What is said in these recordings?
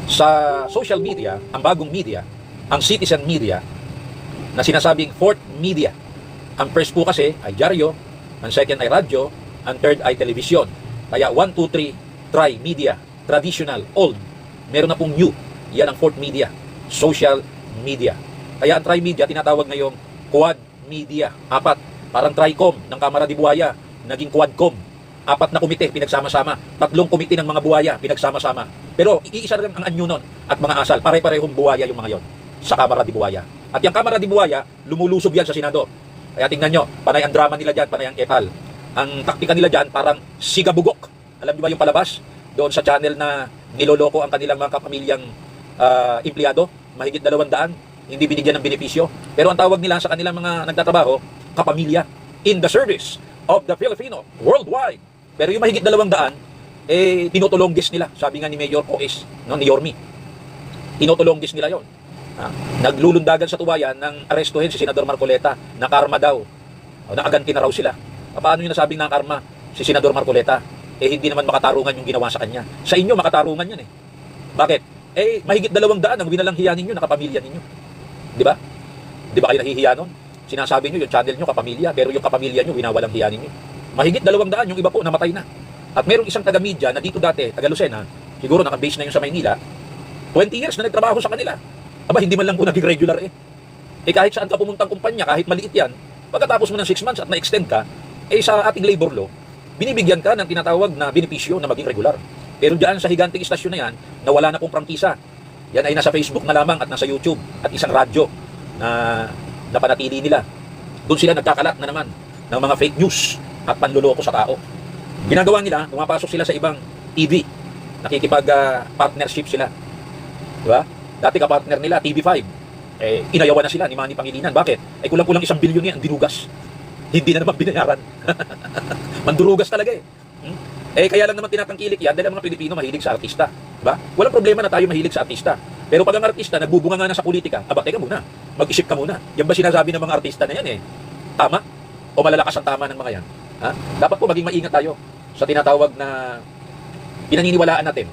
Sa social media, ang bagong media, ang citizen media, na sinasabing fourth media. Ang first po kasi ay dyaryo, ang second ay radyo, ang third ay television. Kaya 1, 2, 3, tri-media, traditional, old. Meron na pong new. Yan ang fourth media, social media. Kaya ang tri-media tinatawag ngayong quad media. 4, parang TRICOM ng Kamara de Buaya, naging quadcom. 4 na komite pinagsama-sama, 3 komite ng mga buhaya pinagsama-sama. Pero iisa lang ang anyo nun at mga asal, pare-parehong buhaya yung mga yon sa Kamara de Buaya. At yung Kamara de Buaya, lumulusob yan sa Senado. Kaya tingnan nyo, panay ang drama nila dyan, panay ang epal. Ang taktika nila dyan, parang sigabugok. Alam niyo ba yung palabas? Doon sa channel na niloloko ang kanilang mga kapamilyang empleyado, mahigit 200, hindi binigyan ng benepisyo. Pero ang tawag nila sa kanilang mga nagtatrabaho, kapamilya, in the service of the Filipino, worldwide. Pero yung mahigit 200, tinutulonggis nila. Sabi nga ni Mayor Coes, no, ni Yormi. Tinutulonggis nila yon. Naglulundagan sa tuwayan ng arestuhin si Senador Marcoleta na karma daw. O, nakaganti na raw sila. Paano yung nasabing na karma si Senador Marcoleta? Hindi naman makatarungan yung ginawa sa kanya. Sa inyo, makatarungan yan eh. Bakit? Mahigit 200 ang winalang hiya ninyo, nakapamilya ninyo. Di ba? Di ba kayo nahihiya nun? Sinasabi nyo, yung channel nyo, kapamilya, pero yung kapamilya nyo, winawalang hiya ninyo. Mahigit 200, yung iba po, namatay na. At merong isang taga-media na dito dati, taga Lucena, siguro naka-base na yun sa Maynila, 20 years na nagtrabaho sa kanila. Aba, hindi man lang po naging regular eh. Kahit saan ka pumuntang kumpanya, kahit maliit yan, pagkatapos mo ng 6 months at na-extend ka, sa ating labor law, binibigyan ka ng tinatawag na benepisyo na maging regular. Pero diyan sa higanting istasyon na yan, na wala na pong prangkisa. Yan ay nasa Facebook na lamang at nasa YouTube at isang radyo na napanatili nila. Doon sila nagkakalat na naman ng mga fake news at panluloko sa tao. Ginagawa nila, pumapasok sila sa ibang TV. Nakikipag-partnership sila. Diba? Dati kapartner nila, TV5. Inayawan na sila ni Manny Pangilinan. Bakit? Kulang-kulang 1 bilyon yan, dinugas. Hindi na naman binayaran. Mandurugas talaga eh. Kaya lang naman tinatangkilik yan dahil ang mga Pilipino mahilig sa artista. Diba? Walang problema na tayo mahilig sa artista. Pero pag ang artista nagbubunga nga na sa politika, teka muna, mag-isip ka muna. Yan ba sinasabi ng mga artista na yan eh? Tama? O malalakas ang tama ng mga yan? Ha? Dapat po maging maingat tayo sa tinatawag na pinaniniwalaan natin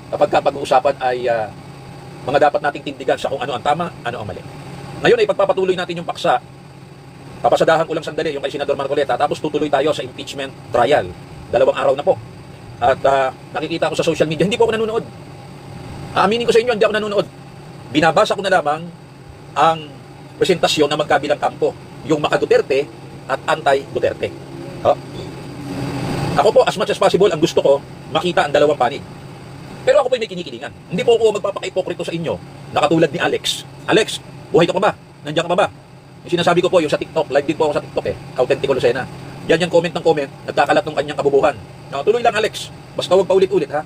kapag pag-uusapan ay mga dapat nating tindigan sa kung ano ang tama, ano ang mali. Ngayon ay pagpapatuloy natin yung paksa. Papasadahan ko lang sandali yung kay Senador Marcoleta, tapos tutuloy tayo sa impeachment trial. 2 araw na po. At nakikita ko sa social media, hindi po ako nanonood. Aaminin ko sa inyo, hindi ako nanonood. Binabasa ko na lamang ang presentasyon na magkabilang kampo. Yung maka-Duterte at anti-Duterte. Ako po, as much as possible, ang gusto ko, makita ang dalawang panig. Pero ako po may kinikilingan. Hindi po ako magpapaka-ipokrito sa inyo na katulad ni Alex. Alex, buhay ka pa ba? Nandiyan ka pa ba? Yung sinasabi ko po, yung sa TikTok, live din po ako sa TikTok Autentico Lucena. Yan yung comment ng comment, nagkakalat ng kanyang kabubuhan. Tuloy lang Alex, basta huwag paulit-ulit ha.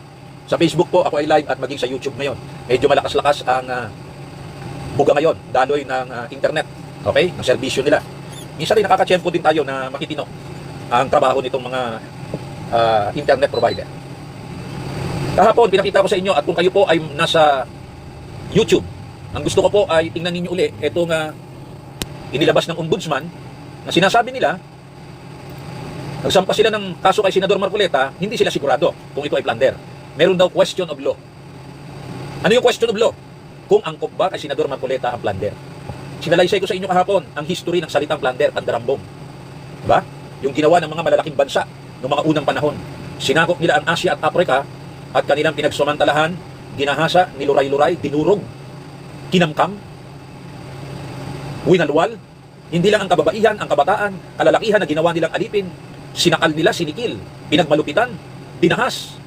Sa Facebook po, ako ay live at maging sa YouTube ngayon. Medyo malakas-lakas ang buga ngayon, daloy ng internet. Okay? Ng serbisyo nila. Minsan rin nakakatsyempo din tayo na makitino ang trabaho nitong mga internet provider. Kahapon, pinakita ko sa inyo at kung kayo po ay nasa YouTube, ang gusto ko po ay tingnan ninyo uli itong inilabas ng ombudsman na sinasabi nila nagsampa sila ng kaso kay Senador Marcoleta, hindi sila sigurado kung ito ay plunder. Meron daw question of law. Ano yung question of law? Kung angkop ba kay Senador Marcoleta ang plunder. Sinalaysay ko sa inyo kahapon ang history ng salitang plunder, pandarambong. Diba? Yung ginawa ng mga malalaking bansa noong mga unang panahon. Sinakop nila ang Asia at Africa at kanilang pinagsamantalahan, ginahasa, niluray-luray, dinurog, kinamkam, winalwal. Hindi lang ang kababaihan, ang kabataan, kalalakihan na ginawa nilang alipin, sinakal nila, sinikil, pinagmalupitan, dinahas.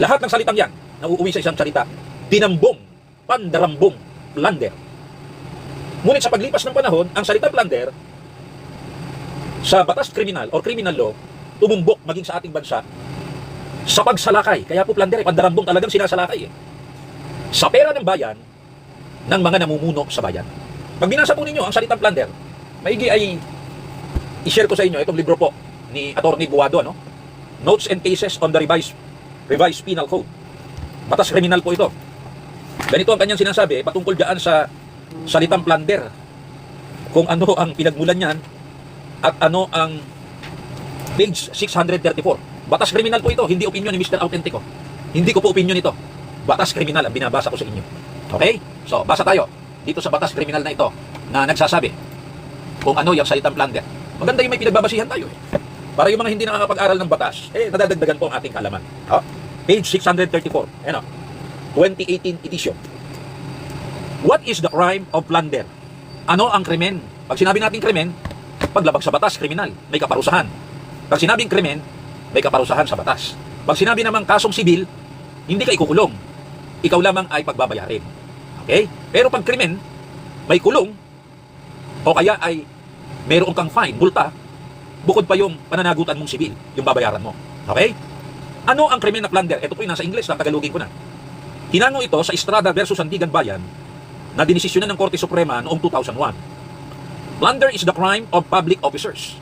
Lahat ng salitang yan, nauuwi sa isang salita, dinambong, pandarambong, plunder. Ngunit sa paglipas ng panahon, ang salitang plunder, sa batas kriminal or criminal law, tumumbok maging sa ating bansa, sa pagsalakay. Kaya po plunder, pandarambong talagang sinasalakay sa pera ng bayan, ng mga namumuno sa bayan. Pag binasa po ninyo ang salitang plunder, maigi ay i-share ko sa inyo itong libro po ni Attorney Buado, Notes and Cases on the Revised Penal Code. Batas kriminal po ito. Ganito ang kanyang sinasabi patungkol diyan sa salitang plunder. Kung ano ang pinagmulan niyan at ano ang page 634. Batas kriminal po ito, hindi opinion ni Mr. Autentico. Hindi ko po opinion ito. batas kriminal ang binabasa ko sa inyo. Okay? So, basa tayo dito sa batas kriminal na ito na nagsasabi kung ano yung salitang plunder. Maganda yung may pinagbabasihan tayo eh. Para yung mga hindi nakakapag-aral ng batas, nadadagdagan po ang ating kaalaman. Page 634. Ayan o. 2018 edition. What is the crime of plunder? Ano ang krimen? Pag sinabi natin krimen, paglabag sa batas, kriminal, may kaparusahan. Pag sinabing krimen, may kaparusahan sa batas. Pag sinabi namang kasong sibil, hindi ka ikukulong. Ikaw lamang ay pagbabayarin. Okay? Pero pag krimen, may kulong, o kaya ay meron kang fine, multa, bukod pa yung pananagutan mong sibil, yung babayaran mo. Okay? Ano ang krimen na plunder? Ito po yung nasa English, tagalogin ko na. Hinango ito sa Estrada versus Sandigan Bayan na dinesisyonan ng Korte Suprema noong 2001. Plunder is the crime of public officers.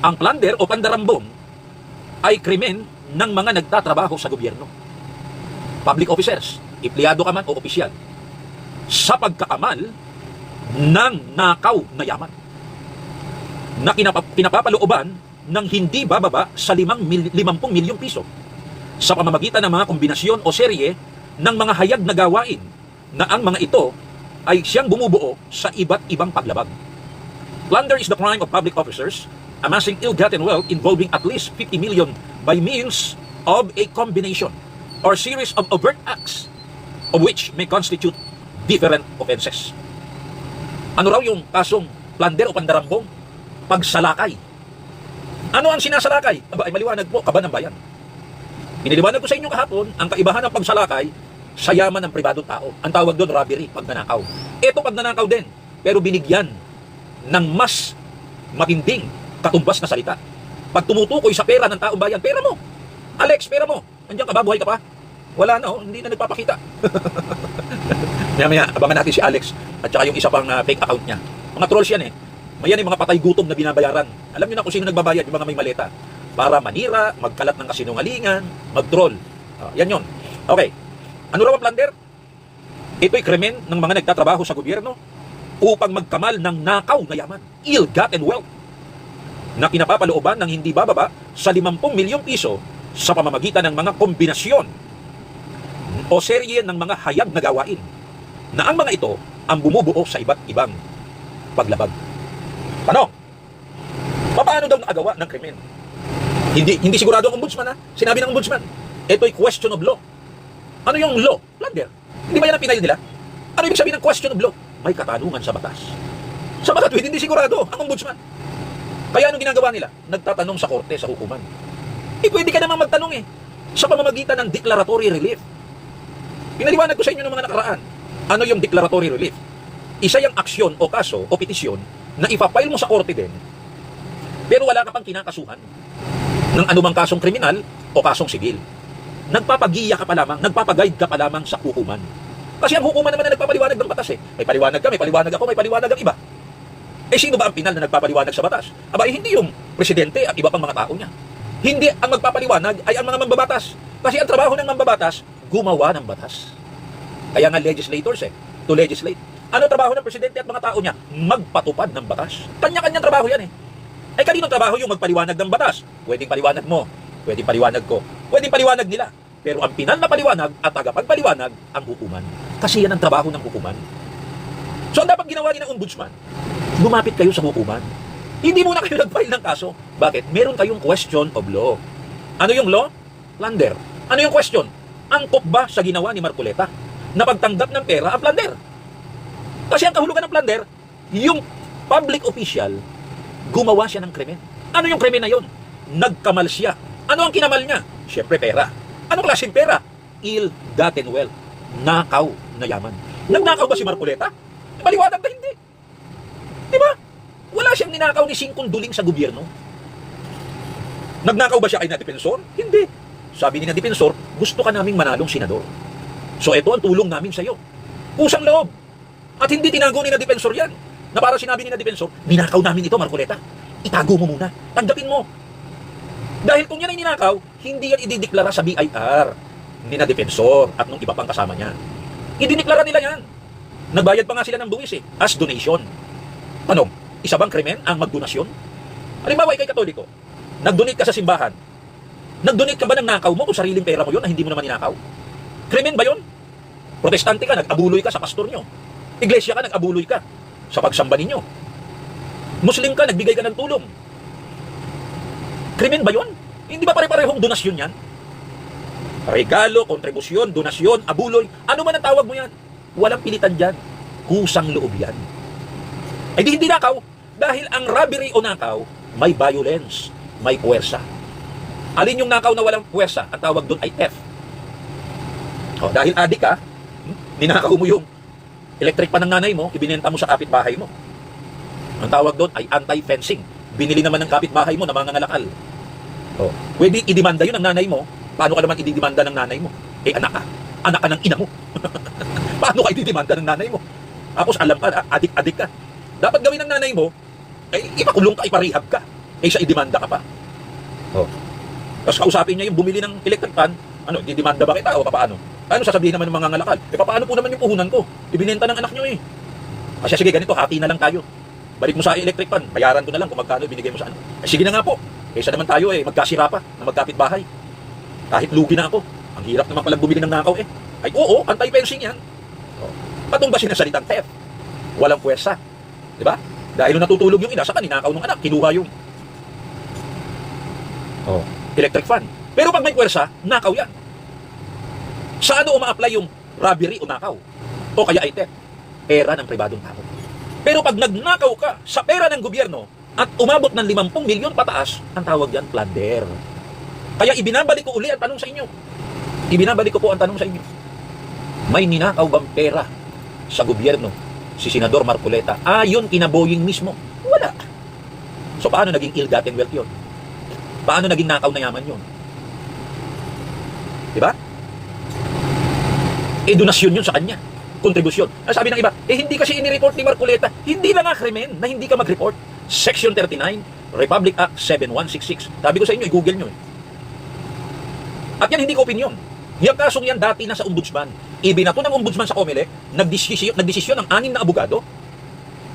Ang plunder o pandarambong ay krimen ng mga nagtatrabaho sa gobyerno. Public officers, empleyado ka man o opisyal, sa pagkakamal ng nakaw na yaman na pinapapalooban ng hindi bababa sa 50 milyong piso sa pamamagitan ng mga kombinasyon o serye ng mga hayag na gawain na ang mga ito ay siyang bumubuo sa iba't ibang paglabag. Plunder is the crime of public officers amassing ill-gotten wealth involving at least 50 million by means of a combination or series of overt acts of which may constitute different offenses. Ano raw yung kasong plunder o pandarambong? Pagsalakay. Ano ang sinasalakay? Aba, ay maliwanag po, kaban ng bayan. Iniliwanag ko sa inyo kahapon, ang kaibahan ng pagsalakay sa yaman ng pribadong tao. Ang tawag doon, robbery, pagnanakaw. Ito pagnanakaw din, pero binigyan ng mas matinding katumbas na salita. Pag tumutukoy sa pera ng taong bayan, pera mo. Alex, pera mo. Andiyan ka ba? Buhay ka pa? Wala na, hindi na nagpapakita. Maya, abangan natin si Alex at saka yung isa pang fake account niya. Mga trolls yan eh. Mayan yung mga patay gutom na binabayaran. Alam niyo na kung sino nagbabayad, yung mga may maleta. Para manira, magkalat ng kasinungalingan, mag-troll. Yan yun. Okay. Ano raw ang plunder? Ito'y krimen ng mga nagtatrabaho sa gobyerno upang magkamal ng nakaw na yaman, ill-gotten wealth, na kinapapalooban ng hindi bababa sa 50 milyong piso sa pamamagitan ng mga kombinasyon o serye ng mga hayag na gawain na ang mga ito ang bumubuo sa iba't ibang paglabag. Ano? Paano daw nakagawa ng krimen? Hindi sigurado ang ombudsman ha? Sinabi ng ombudsman, ito'y question of law. Ano yung law? Plunder. Hindi ba yan ang pinail nila? Ano ibig sabihin ng question of law? May katanungan sa batas. Sa mga tweet, hindi sigurado ang ombudsman. Kaya anong ginagawa nila? Nagtatanong sa korte, sa hukuman. Pwede ka naman magtanong sa pamamagitan ng declaratory relief. Pinaliwanag ko sa inyo ng mga nakaraan. Ano yung declaratory relief? Isa yung aksyon o kaso o petisyon na ipapile mo sa korte din, pero wala ka pang kinakasuhan ng anumang kasong kriminal o kasong sibil. Nagpapagiya ka pa lamang, nagpapaguide ka pa lamang sa hukuman. Kasi ang hukuman naman na nagpapaliwanag ng batas May paliwanag ka, may paliwanag ako, may paliwanag ang iba. Sino ba ang pinal na nagpapaliwanag sa batas? Aba, hindi yung presidente at iba pang mga tao niya. Hindi ang magpapaliwanag ay ang mga mambabatas. Kasi ang trabaho ng mambabatas, gumawa ng batas. Kaya nga legislators to legislate. Ano trabaho ng presidente at mga tao niya? Magpatupad ng batas. Kanya-kanyang trabaho yan kaninong trabaho yung magpaliwanag ng batas? Pwedeng paliwanag mo, pwedeng paliwanag ko, pwedeng paliwanag nila. Pero ang pinal na paliwanag at tagapagpaliwanag ang hukuman. Kasi yan ang trabaho ng hukuman. So ang dapat ginawa ni ng ombudsman, lumapit kayo sa hukuman. Hindi muna kayo nag-file ng kaso. Bakit? Meron kayong question of law. Ano yung law? Plunder. Ano yung question? Angkop ba sa ginawa ni Marcoleta na pagtanggap ng pera ang plunder? Kasi ang kahulugan ng plunder, yung public official, gumawa siya ng krimen. Ano yung krimen na yun? Nagkamal siya. Ano ang kinamal niya? Siyempre pera. Anong klaseng pera? Ill-gotten wealth. Nakaw na yaman. Nagnakaw ba si Marcoleta? Maliwanag na hindi. Diba? Wala siyang ninakaw ni singkong duling sa gobyerno. Nagnakaw ba siya kay na depensor? Hindi. Sabi ni na depensor, gusto ka naming manalong senador. So ito ang tulong namin sa iyo. Pusang loob. At hindi tinago ni na depensor yan. Na para sinabi ni na depensor, ninakaw namin ito, Marcoleta. Itago mo muna. Tanggapin mo. Dahil kung yan ay ninakaw, hindi yan idideklara sa BIR ni na depensor at nung iba pang kasama niya. Idineklara nila yan. Nagbayad pa nga sila ng buwis as donation. Tanong, isa bang krimen ang magdonasyon? Halimbawa, ikay Katoliko, nagdonate ka sa simbahan. Nagdonate ka ba ng nakaw mo o sariling pera mo yun na hindi mo naman ninakaw? Krimen ba yun? Protestante ka, nag-abuloy ka sa pastor nyo. Iglesia ka, nag-abuloy ka sa pagsamba ninyo. Muslim ka, nagbigay ka ng tulong. Krimen ba yun? Hindi ba pare-parehong donasyon yan? Regalo, kontribusyon, donasyon, abuloy, ano man ang tawag mo yan. Walang pilitan dyan. Kusang loob yan. Ay di hindi nakaw. Dahil ang robbery o nakaw, may violence, may puwersa. Alin yung nakaw na walang puwersa? Ang tawag doon ay theft. O, dahil adik ka, ninakaw mo yung electric pan ng nanay mo, ibinenta mo sa kapitbahay mo. Ang tawag doon ay anti-fencing. Binili naman ng kapitbahay mo na mga ngalakal. O, pwede idemanda yun ng nanay mo. Paano ka naman ididemanda ng nanay mo? Eh, anak ka. Anak ka ng ina mo. Paano ka ididemanda ng nanay mo? Tapos alam ka, adik-adik ka. Dapat gawin ng nanay mo, eh, ipakulong ka, iparehab ka. Eh, siya idemanda ka pa. O. Tapos kausapin niya yung bumili ng electric pan, ano, didemanda ba kita o paano? Ano sasabihin naman ng mga ngalakal? Eh, paano po naman yung puhunan ko? Ibinenta ng anak nyo eh. Kasi sige, ganito, hati na lang tayo. Balik mo sa electric pan, bayaran ko na lang kung magkano binigay mo sa ano. Eh, sige na nga po. Kaysa naman tayo eh, magkasira pa na magkapit bahay. Kahit lugi na ako. Ang hirap naman palang bumili ng nakaw eh. Ay oo, anti-fencing yan. O, patong ba sinasalitang theft? Walang puwersa. Diba? Dahil nung natutulog yung ina, saka ninakaw ng anak, kinuha yung electric fan. Pero pag may puwersa, nakaw yan. Saan o ma-apply yung robbery o nakaw? O kaya ay theft? Pera ng pribadong tao. Pero pag nagnakaw ka sa pera ng gobyerno at umabot ng 50 milyon pataas, ang tawag yan, plunder. Kaya ibinabalik ko uli ang tanong sa inyo. Ibinabalik ko po ang tanong sa inyo. May ninakaw bang pera sa gobyerno si Senador Marcoleta? Ayon kina Boying mismo, wala. So paano naging ill-gotten wealth yun? Paano naging nakaw na yaman yun? Diba? Eh, donasyon yun sa kanya. Kontribusyon. Ang sabi ng iba, eh hindi kasi inireport ni Marcoleta. Hindi lang nga krimen na hindi ka mag-report. Section 39, Republic Act 7166. Sabi ko sa inyo, i-google nyo eh. At yan hindi ko opinion. Yung kasong yan dati na sa ombudsman. Ibinato ng ombudsman sa COMELEC, nagdesisyon ng 6 na abogado.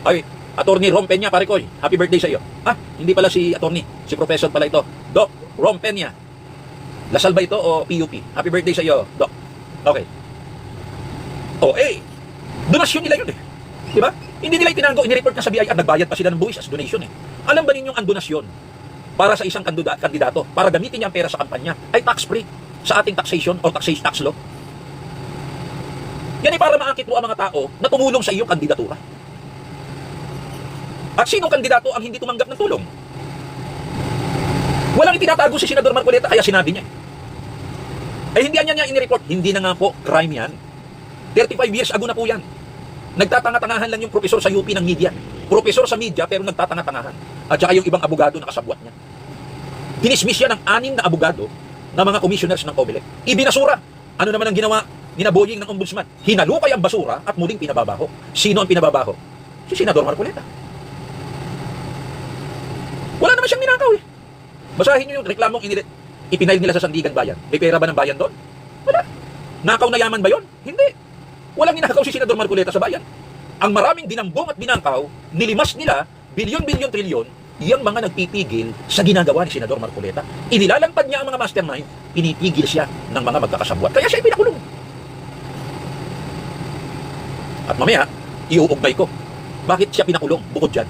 Ay, Attorney Rom Peña, pare ko, happy birthday sa iyo. Ah, hindi pala si attorney, si professor pala ito. Doc Rom Peña. Lasal ba ito o PUP? Happy birthday sa iyo, Doc. Okay. Oh, eh, donasyon nila yun eh. Diba? Hindi nila itinanggo, inireport na sa BIR, nagbayad pa sila ng buwis as donation eh. Alam ba ninyong ang donasyon para sa isang kandidato, para gamitin niya ang pera sa kampanya, ay tax-free sa ating taxation o tax law? Yan ay para maakit mo ang mga tao na tumulong sa iyong kandidatura. At sinong kandidato ang hindi tumanggap ng tulong? Walang itinatago si Senador Marcoleta, kaya sinabi niya. Eh hindi niya inireport, hindi na nga po crime yan. 35 years ago na po yan. Nagtatanga-tangahan lang yung profesor sa UP ng media. Profesor sa media pero nagtatanga-tangahan. At saka yung ibang abogado na kasabwat niya. Dinismiss yan ng 6 na abogado na mga commissioners ng COMELEC. Ibinasura. Ano naman ang ginawa ni Boying ng ombudsman? Hinalukay ang basura at muling pinababaho. Sino ang pinababaho? Si Senador Marcoleta. Wala naman siyang ninakaw eh. Basahin niyo yung reklamong ipinail nila sa Sandigan Bayan. May pera ba ng bayan doon? Wala. Nakaw na yaman ba yun? Hindi. Walang ninakaw si Senador Marcoleta sa bayan. Ang maraming dinambong at binangkaw, nilimas nila, bilyon-bilyon trilyon, yung mga nagpipigil sa ginagawa ni Senador Marcoleta. Inilalantad niya ang mga mastermind, pinipigil siya ng mga magkakasabwat. Kaya siya pinakulong. At mamaya, iuugnay ko. Bakit siya pinakulong? Bukod dyan.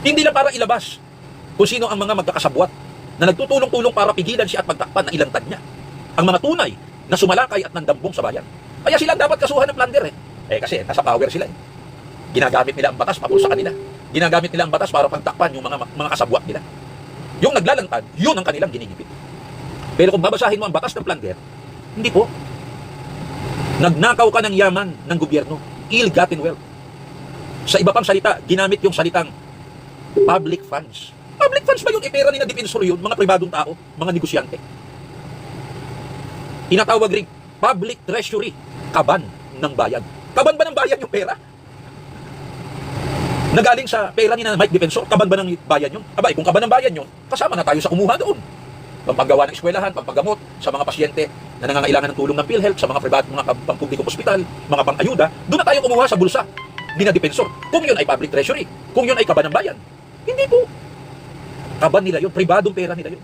Hindi lang para ilabas kung sino ang mga magkakasabwat na nagtutulong-tulong para pigilan siya at magtakpan na ilantad niya. Ang mga tunay na sumalakay at nandambong sa bayan. Kaya sila dapat kasuhan ng plunder eh. Eh kasi nasa power sila eh. Ginagamit nila ang batas para sa kanila. Ginagamit nila ang batas para pagtakpan yung mga kasabwat nila. Yung naglalantad, yun ang kanilang ginigipit. Pero kung babasahin mo ang batas ng plunder, hindi po. Nagnakaw ka ng yaman ng gobyerno. Ill-gotten wealth. Sa iba pang salita, ginamit yung salitang public funds. Public funds ba yun? E pera ni na depensor yun, mga pribadong tao, mga negosyante. Tinatawag rin public treasury, kaban ng bayan. Kaban ba ng bayan yung pera? Nagaling sa pera ni na Mike Defensor, kaban ba ng bayan yun? Abay, kung kaban ng bayan yun, kasama na tayo sa kumuha doon. Pampagawa ng eskwelahan, pampagamot sa mga pasyente na nangangailangan ng tulong ng PhilHealth, sa mga private, mga pampublikong ospital, mga pang-ayuda, doon na tayo kumuha sa bulsa ni na Defensor. Kung yun ay public treasury, kung yun ay kaban ng bayan. Hindi po. Kaban nila yun, pribadong pera nila yun.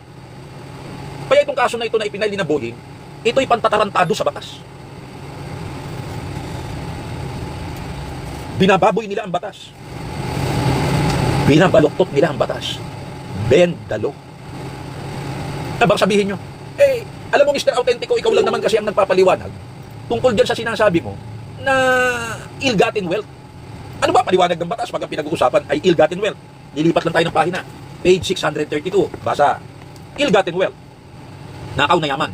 Kaya itong kaso na ito na ipinail ni na Boying, ito'y pantatarantado sa batas. Binababoy nila ang batas. Binabaluktot nila ang batas. Bend the law. Baka sabihin nyo, alam mo Mr. Autentico, ikaw lang naman kasi ang nagpapaliwanag tungkol dyan sa sinasabi mo na ill-gotten wealth. Ano ba paliwanag ng batas pag ang pinag-uusapan ay ill-gotten wealth? Nilipat lang tayo ng pahina. Page 632. Basa. Ill-gotten wealth. Nakaw na yaman.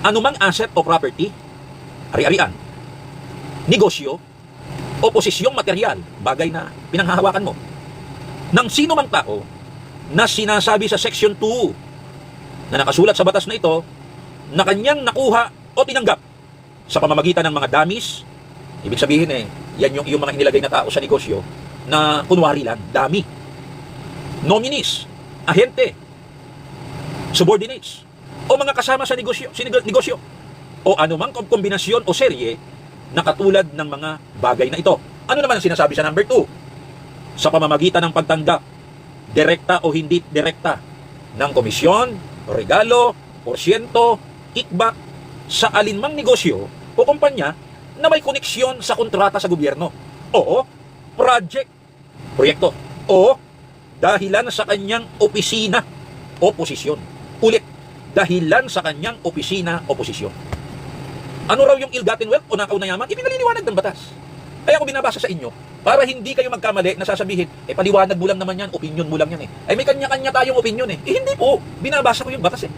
Anumang asset o property, ari-arian, negosyo, o posisyong material, bagay na pinanghahawakan mo, ng sino mang tao na sinasabi sa Section 2 na nakasulat sa batas na ito na kanyang nakuha o tinanggap sa pamamagitan ng mga damis. Ibig sabihin yan yung mga inilagay na tao sa negosyo na kunwari lang, dami. Nominees, ahente, subordinates, o mga kasama sa negosyo, o anumang kombinasyon o serye na katulad ng mga bagay na ito. Ano naman ang sinasabi sa number 2? Sa pamamagitan ng pagtanggap, direkta o hindi direkta, ng komisyon, regalo, porsyento, kickback, sa alinmang negosyo o kumpanya na may koneksyon sa kontrata sa gobyerno o proyekto o dahilan sa kanyang opisina o posisyon. Ulit, dahilan sa kanyang opisina o posisyon. Ano raw yung ill-gotten wealth o nakaw na yaman? Ipinaliliwanag ng batas. Kaya ako binabasa sa inyo para hindi kayo magkamali na sasabihin, paliwanag mo lang naman yan, opinion mo lang yan may kanya-kanya tayong opinion hindi po, binabasa ko yung batas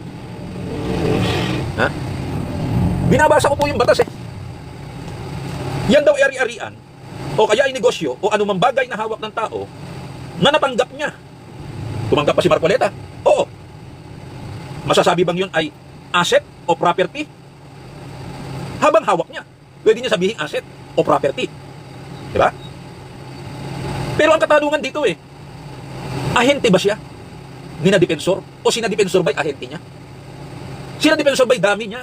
Ha? Binabasa ko po yung batas Yan daw ari-arian o kaya ay negosyo o anumang bagay na hawak ng tao na natanggap niya. Tumanggap pa si Marcoleta? Oo. Masasabi bang yun ay asset o property? Habang hawak niya, pwede niya sabihin asset o property. Diba? Pero ang katanungan dito ahente ba siya? Ninadepensor? O sinadepensor ba'y ahente niya? Sinadepensor ba'y dami niya?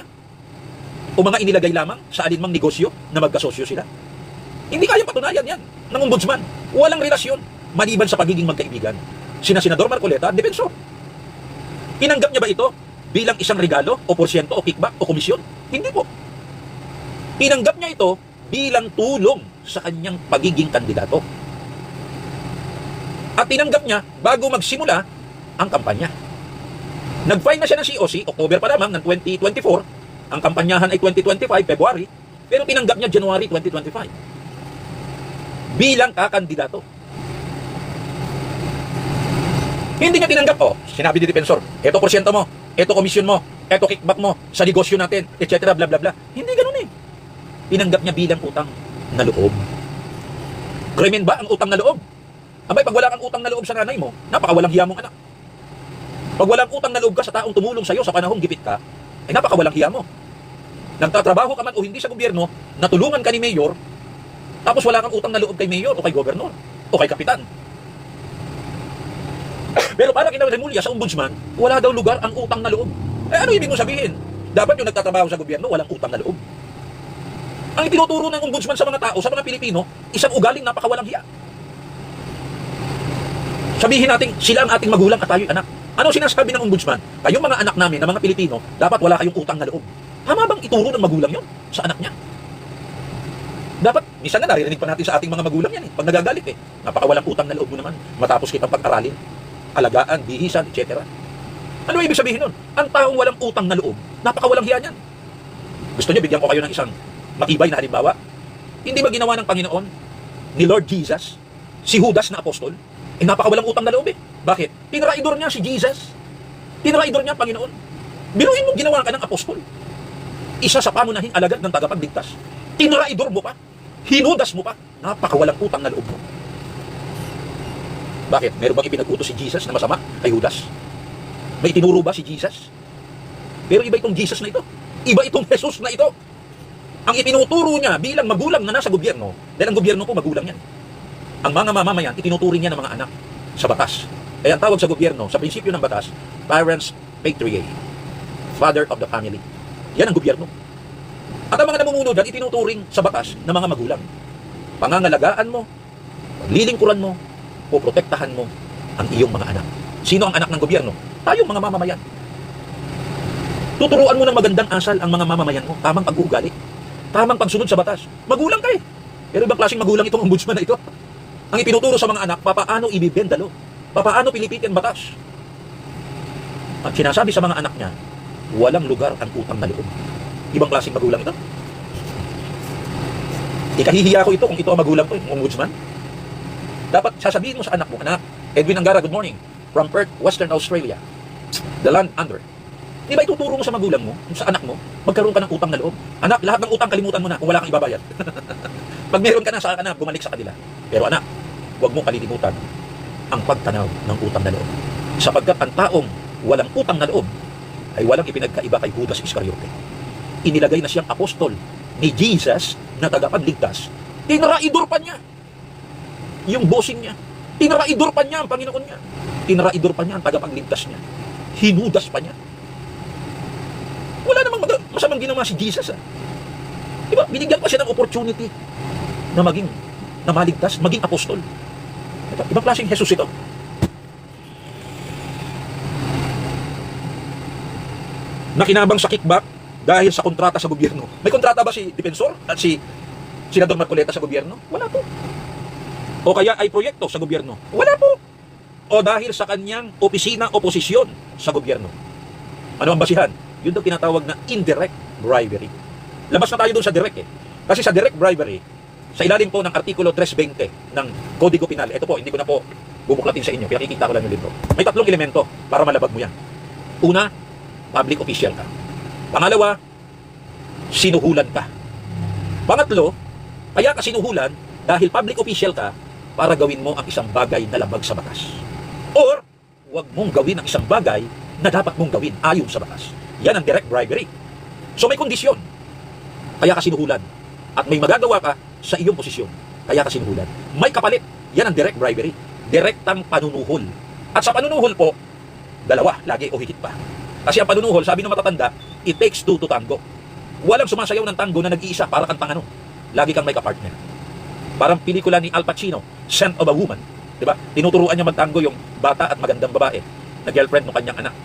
O mga inilagay lamang sa alinmang negosyo na magkasosyo sila? Hindi kayang patunayan yan ng ombudsman. Walang relasyon maliban sa pagiging magkaibigan. Senador Marcoleta, depensor. Tinanggap niya ba ito bilang isang regalo o porsyento o kickback o komisyon? Hindi po. Tinanggap niya ito bilang tulong sa kanyang pagiging kandidato. At tinanggap niya bago magsimula ang kampanya. Nag-file na siya ng COC, October pa lamang ng 2024. Ang kampanyahan ay 2025, February. Pero tinanggap niya January 2025. Bilang kakandidato. Hindi niya tinanggap, sinabi ni Depensor, eto porsyento mo, eto komisyon mo, eto kickback mo sa negosyo natin, etc. bla bla bla. Hindi ganun Tinanggap niya bilang utang na loob. Krimen ba ang utang na loob? Abay, pag wala kang utang na loob sa nanay mo, napakawalang hiya mong anak. Pag walang utang na loob ka sa taong tumulong sa'yo sa panahong gipit ka, napakawalang hiya mo. Nagtatrabaho ka man o hindi sa gobyerno, natulungan ka ni Mayor, tapos wala kang utang na loob kay Mayor o kay Gobernador o kay Kapitan. Pero para kina Remulla sa ombudsman, wala daw lugar ang utang na loob. Ano ibig mo sabihin? Dapat yung nagtatrabaho sa gobyerno, walang utang na loob. Ang itinuturo ng ombudsman sa mga tao, sa mga Pilipino, isang ugaling napakawalang hiya. Sabihin natin, sila ang ating magulang at tayo'y anak. Ano sinasabi ng ombudsman? Kayong mga anak namin, na mga Pilipino, dapat wala kayong utang na loob. Tama bang ituro ng magulang yon sa anak niya? Dapat, minsan na naririnig pa natin sa ating mga magulang yan pag nagagalit napakawalang utang na loob mo naman, matapos kitang pag-aralin, alagaan, bihisan, etc. Ano ibig sabihin nun? Ang taong walang utang na loob, napakawalang hiya niyan. Gusto niyo bigyan ko kayo ng isang matibay na halimbawa? Hindi ba ginawa ng Panginoon ni Lord Jesus si Judas na apostol? Napakawalang utang na loob Bakit? Tinraidor niya si Jesus. Tinraidor niya ang Panginoon. Biruin mo, ginawa ka ng apostol. Isa sa pamunahing alagad ng tagapagligtas. Tinraidor mo pa. Hinudas mo pa. Napakawalang utang na loob mo. Bakit? Meron bang ipinag-utos si Jesus na masama kay Judas? May tinuro ba si Jesus? Pero iba itong Jesus na ito. Iba itong Jesus na ito. Ang itinuturo niya bilang magulang na nasa gobyerno, dahil ang gobyerno po magulang yan. Ang mga mamamayan, itinuturing niya ng mga anak sa batas. Kaya ang tawag sa gobyerno, sa prinsipyo ng batas, parents patriae, father of the family. Yan ang gobyerno. At ang mga namumuno dyan, itinuturing sa batas ng mga magulang. Pangangalagaan mo, paglilingkuran mo, o protektahan mo ang iyong mga anak. Sino ang anak ng gobyerno? Tayong mga mamamayan. Tuturuan mo ng magandang asal ang mga mamamayan mo. Tamang pag-uugali. Tamang pagsunod sa batas. Magulang ka Pero ibang klaseng magulang itong ombudsman na ito. Ang ipinuturo sa mga anak, papaano ibibenda law, papaano pilipitin batas. At sinasabi sa mga anak niya, walang lugar ang utang na loob. Ibang klaseng magulang ito. Ikahihiya ko ito kung ito ang magulang ko, yung ombudsman. Dapat sasabihin mo sa anak mo, anak, Edwin Angara, good morning, from Perth, Western Australia, the land under. Di ba ituturo mo sa magulang mo, sa anak mo, magkaroon ka ng utang na loob? Anak, lahat ng utang kalimutan mo na kung wala kang ibabayad. Pag meron ka na, saka ka na bumalik sa kanila. Pero anak, huwag mo kalilimutan ang pagtanaw ng utang na loob. Sapagkat ang taong walang utang na loob ay walang ipinagkaiba kay Judas Iscariote. Inilagay na siyang apostol ni Jesus na tagapagligtas. Tinraidor pa niya yung bossing niya. Tinraidor pa niya ang Panginoon niya. Tinraidor pa niya ang tagapagligtas niya. Hinudas pa niya. Wala namang masamang ginawa si Jesus. Diba? Binigyan pa siya ng opportunity na maligtas, maging apostol. Ibang klaseng Jesus ito. Nakinabang sa kickback dahil sa kontrata sa gobyerno. May kontrata ba si Defensor at si Senador Marcoleta sa gobyerno? Wala po. O kaya ay proyekto sa gobyerno? Wala po. O dahil sa kanyang opisina o posisyon sa gobyerno? Ano ang basihan? Yun daw tinatawag na indirect bribery. Labas na tayo dun sa direct Kasi sa direct bribery, sa ilalim po ng Artikulo 320 ng Kodigo Penal, ito po, hindi ko na po bubuklatin sa inyo, pinakikita ko lang yung libro. May tatlong elemento para malabag mo yan. Una, public official ka. Pangalawa, sinuhulan ka. Pangatlo, kaya ka sinuhulan dahil public official ka para gawin mo ang isang bagay na labag sa batas. Or, huwag mong gawin ang isang bagay na dapat mong gawin ayon sa batas. Yan ang direct bribery. So may kondisyon. Kaya ka sinuhulan. At may magagawa ka sa iyong posisyon. Kaya ka sinuhulan. May kapalit. Yan ang direct bribery. Direktang panunuhol. At sa panunuhol po, dalawa, lagi o higit pa. Kasi ang panunuhol, sabi ng matatanda, it takes two to tango. Walang sumasayaw ng tango na nag-iisa para kang tangano. Lagi kang may kapartner. Parang pelikula ni Al Pacino, Scent of a Woman. Diba? Tinuturuan niya magtango yung bata at magandang babae na girlfriend ng kanyang anak.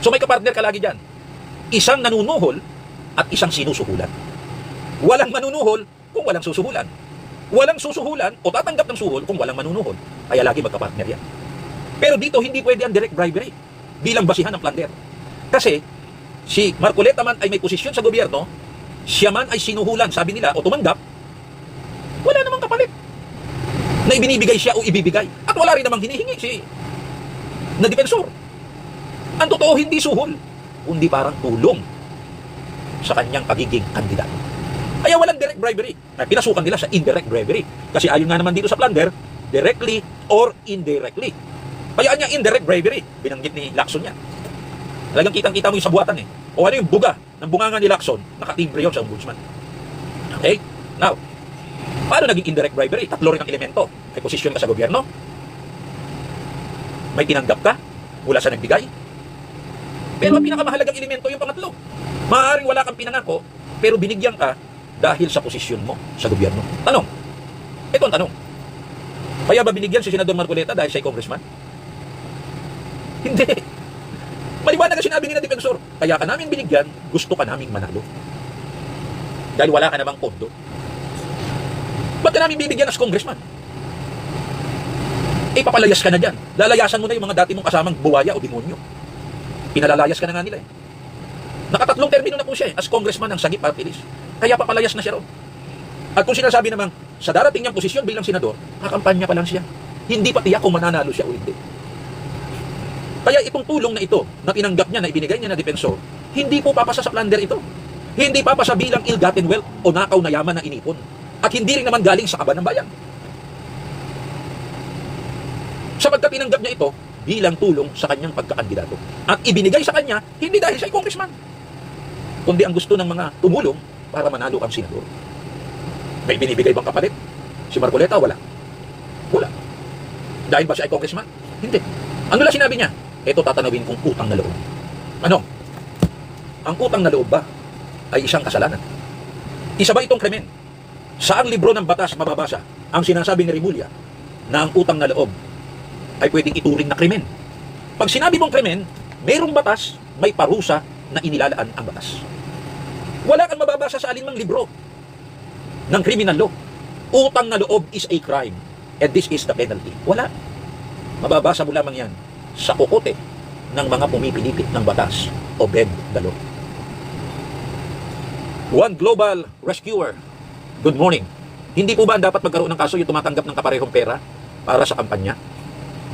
So may kapartner ka lagi dyan. Isang nanunuhol at isang sinusuhulan. Walang manunuhol kung walang susuhulan. Walang susuhulan o tatanggap ng suhol kung walang manunuhol. Kaya lagi magkapartner yan. Pero dito hindi pwede ang direct bribery bilang basihan ng plunder. Kasi si Marcoleta man ay may posisyon sa gobyerno, siya man ay sinuhulan, sabi nila, o tumanggap, wala namang kapalit na ibinibigay siya o ibibigay. At wala rin namang hinihingi si na defensor. Ang totoo, hindi suhol, kundi parang tulong sa kanyang pagiging kandidato. Kaya walang direct bribery. Pinasukan nila sa indirect bribery. Kasi ayon nga naman dito sa plunder, directly or indirectly. Kaya niya indirect bribery, binanggit ni Lacson yan. Talagang kitang-kita mo yung sabuatan O ano yung buga ng bunganga ni Lacson, nakatibre yun sa ombudsman. Okay? Now, paano naging indirect bribery? Tatlo rin ang elemento. May posisyon ka sa gobyerno, may tinanggap ka mula sa nagbigay, pero ang pinakamahalagang elemento yung pangatlo. Maaaring wala kang pinangako, pero binigyan ka dahil sa posisyon mo sa gobyerno. Tanong. Ito ang tanong. Kaya ba binigyan si Senador Marcoleta dahil siya ay congressman? Hindi. Maliwanag ang sinabi ni na defensor. Kaya ka namin binigyan, gusto ka naming manalo. Dahil wala ka namang pondo. Ba't ka namin bibigyan as congressman? Papalayas ka na dyan. Lalayasan mo na yung mga dati mong kasamang buwaya o demonyo. Pinalalayas ka na nga nila Nakatatlong termino na po siya as congressman ng Sagip Party List. Kaya papalayas na siya ron. At kung sinasabi namang sa darating niyang posisyon bilang senador, kakampanya pa lang siya. Hindi pa tiyak kung mananalo siya o hindi. Kaya itong tulong na ito, na tinanggap niya, na ibinigay niya na defensor, hindi po papasa sa plunder ito. Hindi papasa bilang ill-gotten wealth o nakaw na yaman na inipon. At hindi rin naman galing sa kaban ng bayan. Sapagkat tinanggap niya ito bilang tulong sa kanyang pagkakandidato. At ibinigay sa kanya, hindi dahil siya ay congressman, kundi ang gusto ng mga tumulong para manalo ang senador. May binibigay bang kapalit? Si Marcoleta, wala. Wala. Dahil ba siya ay congressman? Hindi. Ano lang sinabi niya? Ito tatanawin kong utang na loob. Ano? Ang utang na loob ba ay isang kasalanan? Isa ba itong krimen? Saang libro ng batas mababasa ang sinasabi ni Rimulya na ang utang na loob ay pwedeng ituring na krimen? Pag sinabi mong krimen, mayroong batas, may parusa na inilalaan ang batas. Wala kang mababasa sa alinmang libro ng criminal law. Utang na loob is a crime. And this is the penalty. Wala. Mababasa mo lamang yan sa kukote ng mga pumipilipit ng batas o bend the law. One Global Rescuer, good morning. Hindi po ba dapat magkaroon ng kaso yung tumatanggap ng kaparehong pera para sa kampanya?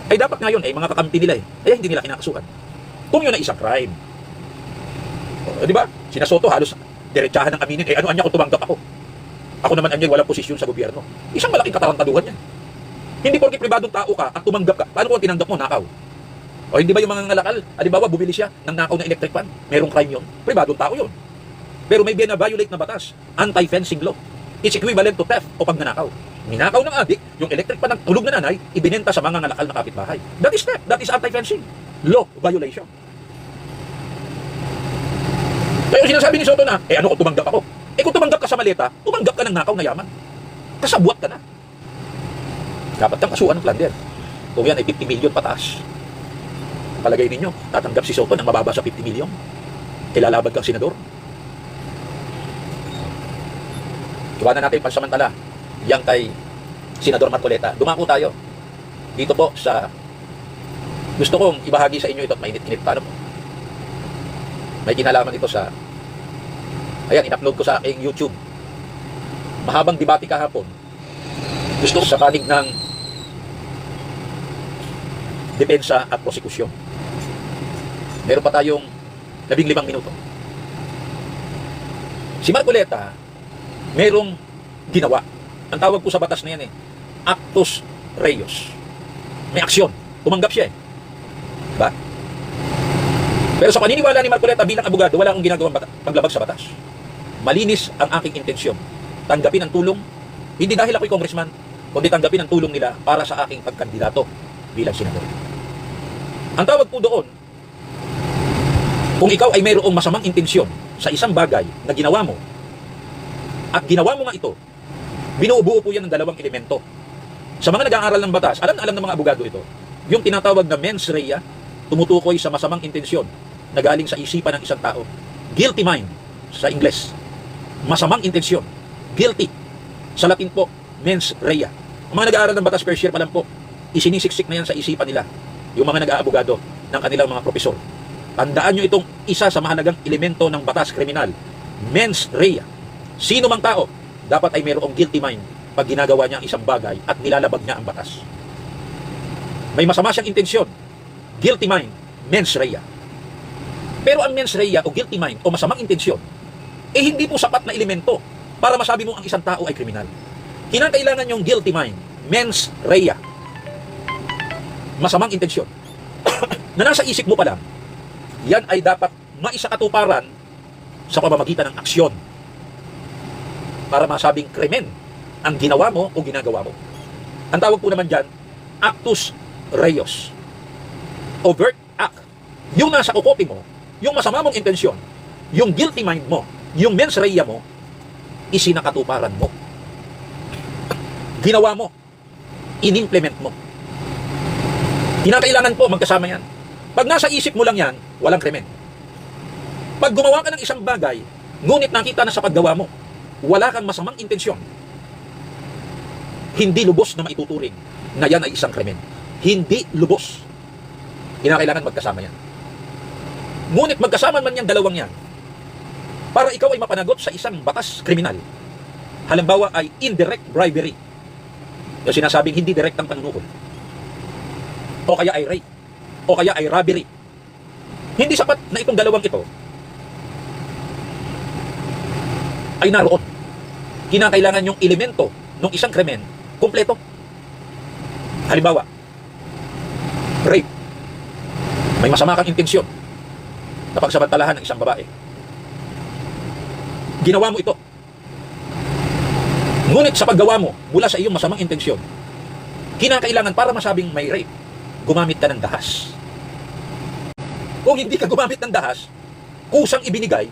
Ay dapat ngayon mga kakampi nila ay hindi nila kinakasuhan. Kung yun ay isang crime. Di ba? Sina Soto halos diretsahan ng aminin, ano-anya kung tumanggap ako. Ako naman anyay walang posisyon sa gobyerno. Isang malaking katarantaduhan yan. Hindi porke pribadong tao ka at tumanggap ka. Paano kung tinanggap mo, nakaw? O hindi ba yung mga ngalakal? Halimbawa, bumili siya ng nakaw na electric fan. Merong crime yun. Pribadong tao yun. Pero may bina-violate na batas. Anti-fencing law. It's equivalent to theft o pagnanakaw. Ninakaw ng adik, yung electric fan ng tulog na nanay, ibinenta sa mga ngalakal na kapitbahay. That is theft. That is anti-fencing. Law violation. Kaya yung sinasabi ni Soto na, ano kung tumanggap ako? Kung tumanggap ka sa maleta, tumanggap ka ng nakaw na yaman. Kasabwat ka na. Dapat kang kasuhan ng plunder. Kung yan ay 50 million pataas. Palagay ninyo, tatanggap si Soto ng mababa sa 50 million. Ilalabad kang senador. Iwanan natin pansamantala. Yang kay Senador Marcoleta. Dumako tayo. Dito po sa... Gusto kong ibahagi sa inyo ito at mainit-init pa. May kinalaman ito sa... Ayan, in-upload ko sa aking YouTube. Mahabang debate kahapon. Gusto ko sa panig ng depensa at prosekusyon. Meron pa tayong 15 minuto. Si Marcoleta, merong ginawa. Ang tawag po sa batas na yan actus reus. May aksyon. Tumanggap siya Diba? Pero sa paniniwala ni Marcoleta bilang abogado, wala akong ginagawang paglabag sa batas. Malinis ang aking intensyon. Tanggapin ang tulong, hindi dahil ako'y congressman, kundi tanggapin ang tulong nila para sa aking pagkandidato bilang senador. Ang tawag po doon, kung ikaw ay mayroong masamang intensyon sa isang bagay na ginawa mo, at ginawa mo nga ito, binubuo po yan ng dalawang elemento. Sa mga nag-aaral ng batas, alam na alam ng mga abogado ito, yung tinatawag na mens rea, tumutukoy sa masamang intensyon na galing sa isipan ng isang tao. Guilty mind, sa Ingles. Masamang intensyon. Guilty. Sa Latin po, mens rea. Ang mga nag-aaral ng batas per year pa lang po, isinisiksik na yan sa isipan nila, yung mga nag-aabogado ng kanilang mga profesor. Tandaan nyo itong isa sa mahalagang elemento ng batas kriminal. Mens rea. Sino mang tao, dapat ay mayroong guilty mind pag ginagawa niya ang isang bagay at nilalabag niya ang batas. May masama siyang intensyon. Guilty mind, mens rea. Pero ang mens rea o guilty mind o masamang intensyon, hindi po sapat na elemento para masabi mo ang isang tao ay kriminal. Kinakailangan yung guilty mind, mens rea. Masamang intensyon. Na nasa isip mo pa lang, yan ay dapat maisakatuparan sa pamamagitan ng aksyon para masabing krimen ang ginawa mo o ginagawa mo. Ang tawag po naman dyan, actus reus. Overt act. Yung nasa kukote mo, yung masama mong intensyon, yung guilty mind mo, yung mens rea mo, isinakatuparan mo. Ginawa mo. In-implement mo. Kinakailangan po magkasama yan. Pag nasa isip mo lang yan, walang krimen. Pag gumawa ka ng isang bagay, ngunit nakita na sa paggawa mo, wala kang masamang intensyon, hindi lubos na maituturing na yan ay isang krimen. Hindi lubos. Kinakailangan magkasama yan. Ngunit magkasama man yung dalawang yan, para ikaw ay mapanagot sa isang batas kriminal. Halimbawa ay indirect bribery. Yung sinasabing hindi direktang panunukol. O kaya ay rape. O kaya ay robbery. Hindi sapat na itong dalawang ito ay naroon. Kinakailangan yung elemento ng isang krimen kumpleto. Halimbawa, rape. May masama kang intensyon na pagsamantalahan ng isang babae. Ginawa mo ito. Ngunit sa paggawa mo, mula sa iyong masamang intensyon, kinakailangan para masabing may rape, gumamit ka ng dahas. Kung hindi ka gumamit ng dahas, kusang ibinigay,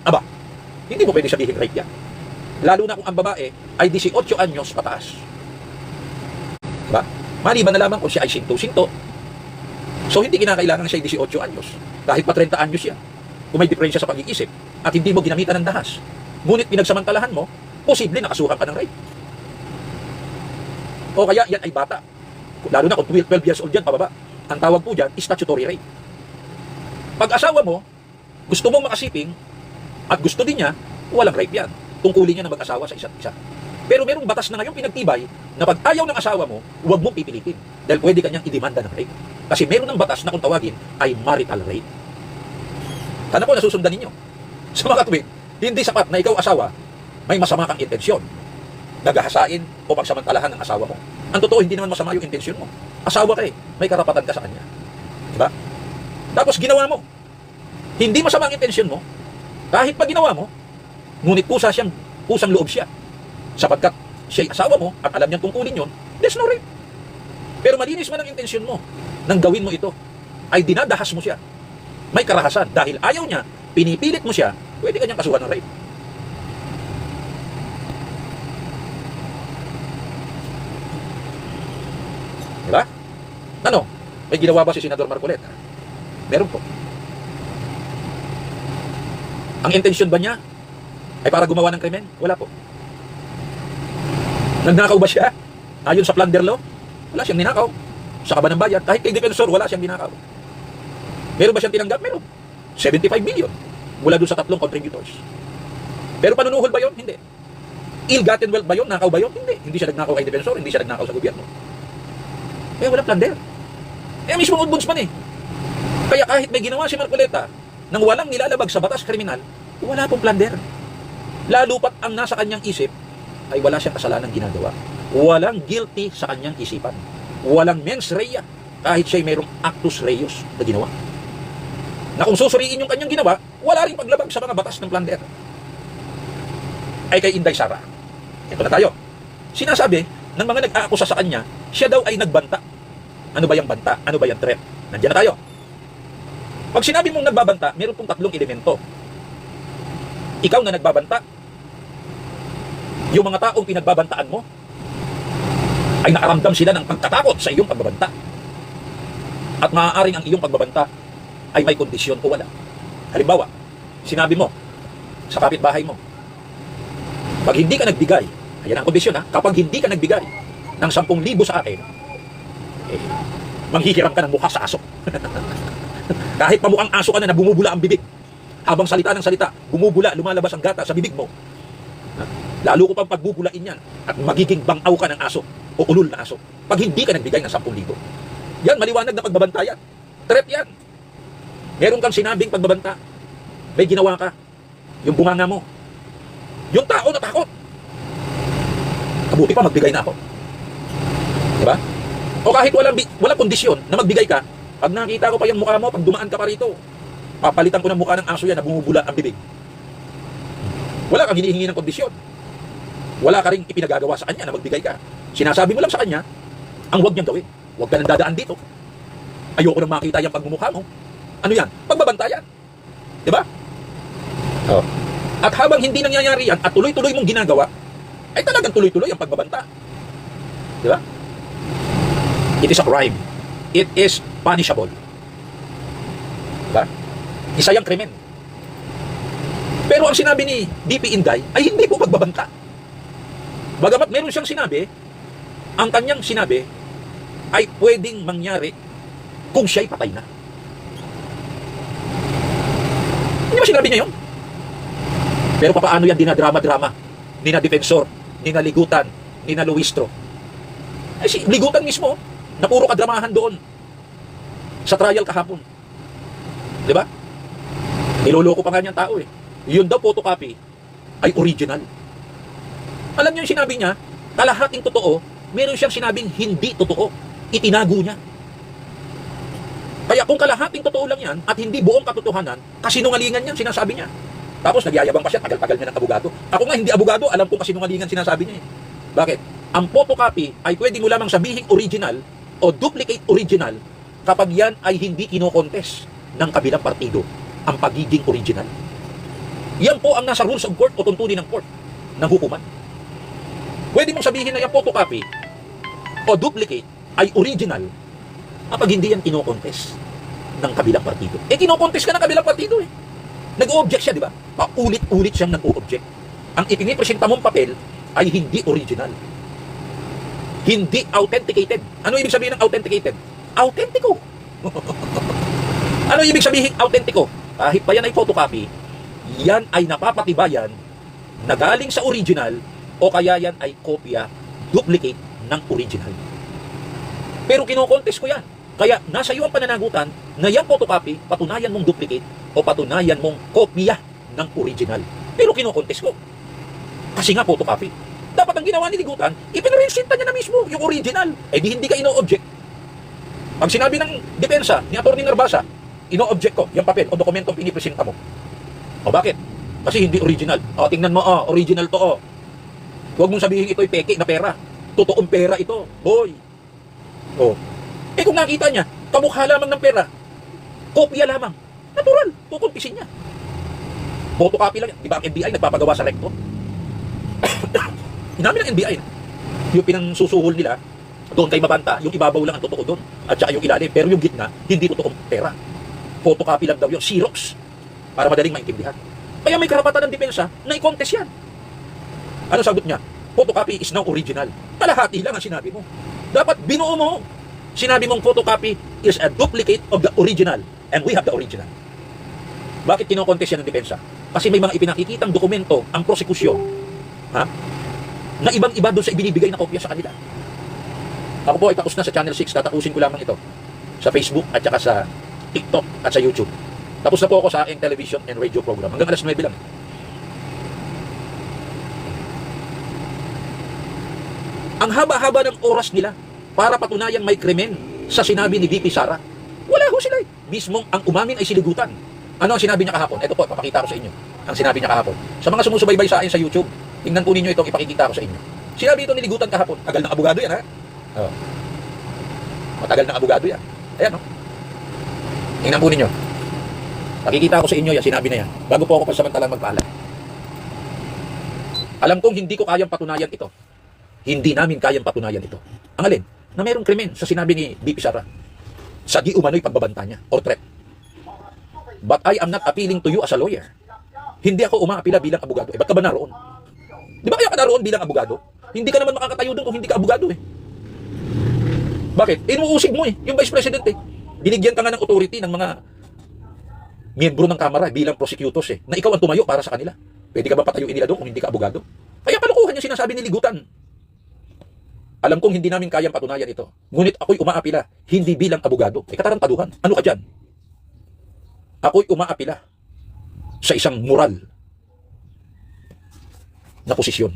aba, hindi mo pwede sabihin rape yan. Lalo na kung ang babae ay 18 anyos pataas. Diba? Maliban na lamang kung siya ay sinto-sinto. So hindi kinakailangan na siya ay 18 anyos. Kahit pa 30 anyos yan. Kung may diferensya sa pag-iisip at hindi mo ginamitan ng dahas. Ngunit pinagsamantalahan mo posible nakasuhan ka ng rape. O kaya yan ay bata. Lalo na kung 12 years old yan, pababa. Ang tawag po dyan, statutory rape. Pag asawa mo, gusto mong makasiping, at gusto din niya, walang rape yan. Tungkulin niya na mag-asawa sa isa't isa. Pero merong batas na ngayon pinagtibay na pag ayaw ng asawa mo, huwag mong pipilitin. Dahil pwede kanyang idemanda ng rape. Kasi meron ng batas na kung tawagin ay marital rape. Sana po nasusundan ninyo. Sa mga tuwid, hindi sapat na ikaw asawa, may masama kang intensyon. Nagahasain o pagsamantalahan ng asawa mo. Ang totoo, hindi naman masama yung intensyon mo. Asawa ka may karapatan ka sa kanya. Diba? Tapos ginawa mo. Hindi masama ang intensyon mo. Kahit pa ginawa mo, ngunit pusang loob siya. Sapagkat siya'y asawa mo at alam niyang tungkulin yun, there's no rape. Pero malinis man ang intensyon mo nang gawin mo ito, ay dinadahas mo siya. May karahasan. Dahil ayaw niya, pinipilit mo siya, pwede kanyang kasuhan ng rape. Diba? Ano? May ginawa ba si Senador Marcoleta? Meron po. Ang intensyon ba niya ay para gumawa ng krimen? Wala po. Nagnakaw ba siya? Ayon sa plunder law? Wala siyang ninakaw. Sa kaba ng bayan, kahit kay defensor, wala siyang ninakaw. Meron ba siyang tinanggap? Meron. 75 million mula doon sa 3 contributors. Pero panunuhol ba yun? Hindi. Ill-gotten wealth ba yun? Nakaw ba yun? Hindi. Hindi siya nagnakaw kay defensor, hindi siya nagnakaw sa gobyerno. Eh, walang plunder. Eh, mismo ombudsman eh. Kaya kahit may ginawa si Marcoleta nang walang nilalabag sa batas kriminal, wala pong plunder. Lalo pat ang nasa kanyang isip ay wala siyang kasalanan ginagawa. Walang guilty sa kanyang isipan. Walang mens rea kahit siya'y mayroong actus reus na ginawa. Na kung susuriin yung kanyang ginawa, wala rin paglabag sa mga batas ng plunder. Ay kay Inday Sara. Ito na tayo. Sinasabi ng mga nag-aakusa sa kanya, siya daw ay nagbanta. Ano ba yung banta? Ano ba yung threat? Nandiyan na tayo. Pag sinabi mong nagbabanta, meron pong 3 elemento. Ikaw na nagbabanta, yung mga taong pinagbabantaan mo, ay nakaramdam sila ng pagkatakot sa iyong pagbabanta. At maaaring ang iyong pagbabanta ay may kondisyon o wala. Halimbawa, sinabi mo sa kapitbahay mo, pag hindi ka nagbigay, ayan ang kondisyon ha, kapag hindi ka nagbigay ng 10,000 sa akin, manghihiram ka ng mukha sa aso. Kahit pamukhang aso ka na bumubula ang bibig. Habang salita ng salita, bumubula, lumalabas ang gata sa bibig mo. Lalo ko pang pagbubulain yan at magiging bangaw ka ng aso o ulul na aso pag hindi ka nagbigay ng 10,000. Yan, maliwanag na pagbabanta yan. Threat yan. Meron kang sinabing pagbabanta, may ginawa ka, yung bunganga mo. Yung tao natakot. Kabuti pa magbigay na ako. Diba? O kahit walang kondisyon na magbigay ka, pag nakita ko pa yung mukha mo, pag dumaan ka pa rito, papalitan ko ng mukha ng aso yan na bumubula ang bibig. Wala kang hinihingi ng kondisyon. Wala ka rin ipinagagawa sa kanya na magbigay ka. Sinasabi mo lang sa kanya, ang huwag niyang gawin. Huwag ka nang dadaan dito. Ayoko nang makita yung pagmumukha mo. Ano yan? Pagbabantayan. Diba? Oh. At habang hindi nangyayari yan at tuloy-tuloy mong ginagawa, ay talagang tuloy-tuloy ang pagbabanta. Diba? It is a crime. It is punishable. Diba? Isa yung krimen. Pero ang sinabi ni DP Inday ay hindi po pagbabanta. Bagamat meron siyang sinabi, ang kanyang sinabi ay pwedeng mangyari kung siya'y patay na. Hindi ba sinabi niya yun? Pero paano yan dinadrama-drama? Ni na defensor, ni na Ligutan, ni na Luistro. Ay si Ligutan mismo, na puro kadramahan doon sa trial kahapon. Diba? Niloloko pa nga niyang tao eh. Yun daw photocopy ay original. Alam niyo yung sinabi niya, kalahating totoo, meron siyang sinabing hindi totoo. Itinago niya. Kaya kung kalahating totoo lang yan at hindi buong katotohanan, kasinungalingan yan sinasabi niya. Tapos nagyayabang pa siya, tagal-tagal niya ng abogado. Ako nga hindi abogado, alam ko kasinungalingan sinasabi niya eh. Bakit? Ang photocopy ay pwede mo lamang sabihing original o duplicate original kapag yan ay hindi kino-contest ng kabilang partido ang pagiging original. Yan po ang nasa rules of court o tuntunin ng court ng hukuman. Pwede mong sabihin na yung photocopy o duplicate ay original kapag hindi yan kino-contest ng kabilang partido. Eh kino-contest ka ng kabilang partido eh. Nag-o-object siya, di ba? Paulit-ulit siyang nag-o-object. ang ipinipresenta mong papel ay hindi original. Hindi authenticated. Ano ibig sabihin ng authenticated? Autentiko. Ano ibig sabihin autentiko? Kahit pa yan ay photocopy, yan ay napapatibayan na galing sa original o kaya yan ay kopya, duplicate ng original. Pero kinokontest ko yan. Kaya nasa iyo ang pananagutan na yung photocopy, patunayan mong duplicate o patunayan mong kopya ng original. Pero kinokontest ko. Kasi nga photocopy. Dapat ang ginawa ni Ligutan, ipinresinta niya na mismo yung original. Eh di hindi ka ino-object. Pag sinabi ng depensa ni Atty. Narbasa, ino-object ko yung papel o dokumentong pinipresenta mo. O bakit? Kasi hindi original. O tingnan mo, original to. Huwag mong sabihin ito'y peke na pera. Totoong pera ito. Boy. O. Eh kung nakita niya, kamukha lamang ng pera, kopya lamang. Natural. Kukumpisin niya. Photocopy lang yan. Di ba ang NBI nagpapagawa sa recto? Inamin ng NBI. Yung pinansusuhol nila, doon kay Mabanta, yung ibabaw lang ang totoo doon. At saka yung ilalim. Pero yung gitna, hindi totoong pera. Photocopy lang daw yun. Xerox. Para madaling maintindihan. Kaya may karapatan ng depensa na i-contest yan. Ano sagot niya? Photocopy is now original. Kalahati lang ang sinabi mo. Dapat binuo mo. Sinabi mong photocopy is a duplicate of the original. And we have the original. Bakit kinokontest yan ng depensa? Kasi may mga ipinakikitang dokumento ang prosekusyon. Ha? Na ibang-iba doon sa ibinibigay na kopya sa kanila. Ako po ay tapos na sa Channel 6. Tatapusin ko lamang ito. Sa Facebook at saka sa TikTok at sa YouTube. Tapos na po ako sa aking television and radio program. Hanggang alas 9 lang. Ang haba-haba ng oras nila para patunayan may krimen sa sinabi ni VP Sara. Wala ho sila eh. Mismong ang umamin ay si Ligutan. Ano ang sinabi niya kahapon? Ito po, papakita ko sa inyo. Ang sinabi niya kahapon. Sa mga sumusubaybay sa akin sa YouTube, tingnan po ninyo itong ipakikita ko sa inyo. Sinabi ito ni Ligutan kahapon. Tagal ng abogado yan, ha? Oh. Matagal ng abogado yan. Ayan, no? Tingnan po ninyo. Pakikita ko sa inyo yan, sinabi na yan. Bago po ako pansamantalang magpaalam. Alam kong hindi ko kayang patunayan ito. Hindi namin kayang patunayan ito. Ang alin? Na mayroong krimen sa sinabi ni VP Sara. Sa di umano'y pagbabanta niya or threat. But I am not appealing to you as a lawyer. Hindi ako umaapila bilang abogado. Eh, ba't ka ba naroon? Di ba kaya ka naroon bilang abogado? Hindi ka naman makakatayo doon kung hindi ka abogado eh. Bakit? Inuusig mo eh. Yung Vice President eh. Binigyan ka nga ng authority ng mga miyembro ng Kamara bilang prosecutors eh. Na ikaw ang tumayo para sa kanila. Pwede ka ba patayuin nila doon kung hindi ka abogado? Kaya kalokohan yung sinasabi ni Ligutan. Alam kong hindi namin kayang patunayan ito. Ngunit ako'y umaapila, hindi bilang abogado. Eh, katarantaduhan. Ano ka dyan? Ako'y umaapila sa isang moral na posisyon.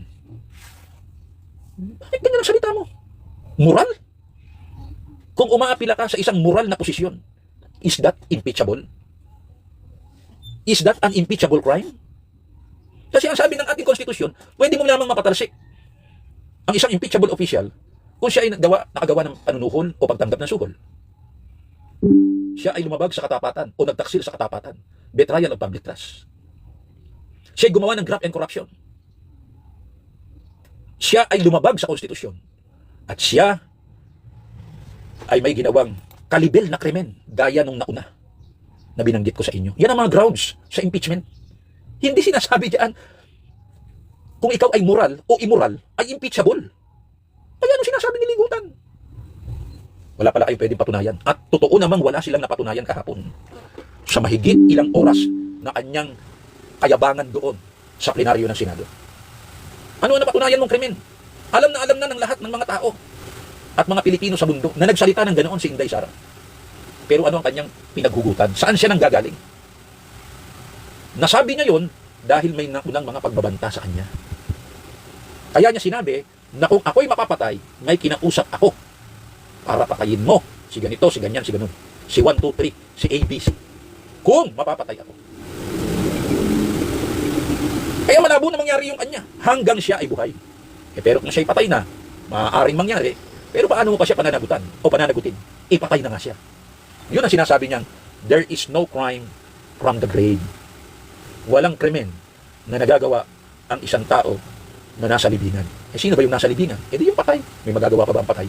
Bakit ganyan ang salita mo? Moral? Kung umaapila ka sa isang moral na posisyon, is that impeachable? Is that an impeachable crime? Kasi ang sabi ng ating konstitusyon, pwede mo lamang mapatalsik ang isang impeachable official kung siya ay nakagawa ng panunuhol o pagtanggap ng suhol. Siya ay lumabag sa katapatan o nagtaksil sa katapatan. Betrayal of public trust. Siya ay gumawa ng graft and corruption. Siya ay lumabag sa konstitusyon. At siya ay may ginawang kalibel na krimen gaya nung nauna na binanggit ko sa inyo. Yan ang mga grounds sa impeachment. Hindi sinasabi diyan kung ikaw ay moral o immoral ay impeachable. Kaya ano sinasabi ni Ligutan? Wala pala kayong pwedeng patunayan. At totoo namang wala silang napatunayan kahapon sa mahigit ilang oras na kanyang kayabangan doon sa plenaryo ng Senado. Ano ang napatunayan mong krimen? Alam na ng lahat ng mga tao at mga Pilipino sa mundo na nagsalita ng ganoon si Inday Sara. Pero ano ang kanyang pinaghugutan? Saan siya nanggagaling? Nasabi niya yon dahil may naunang mga pagbabanta sa kanya. Kaya niya sinabi na kung ako'y mapapatay, may kinausap ako para patayin mo. Si ganito, si ganyan, si ganun. Si 1, 2, 3, si ABC. Kung mapapatay ako. Kaya malabo na mangyari yung kanya hanggang siya ay buhay. Eh, pero kung siya'y patay na, maaaring mangyari. Pero paano mo pa siya pananagutan o pananagutin? Ipatay na nga siya. Yun ang sinasabi niyang, there is no crime from the grave. Walang krimen na nagagawa ang isang tao na nasa libingan. Eh, sino ba yung nasa libingan? Eh, di yung patay. May magagawa pa ba ang patay?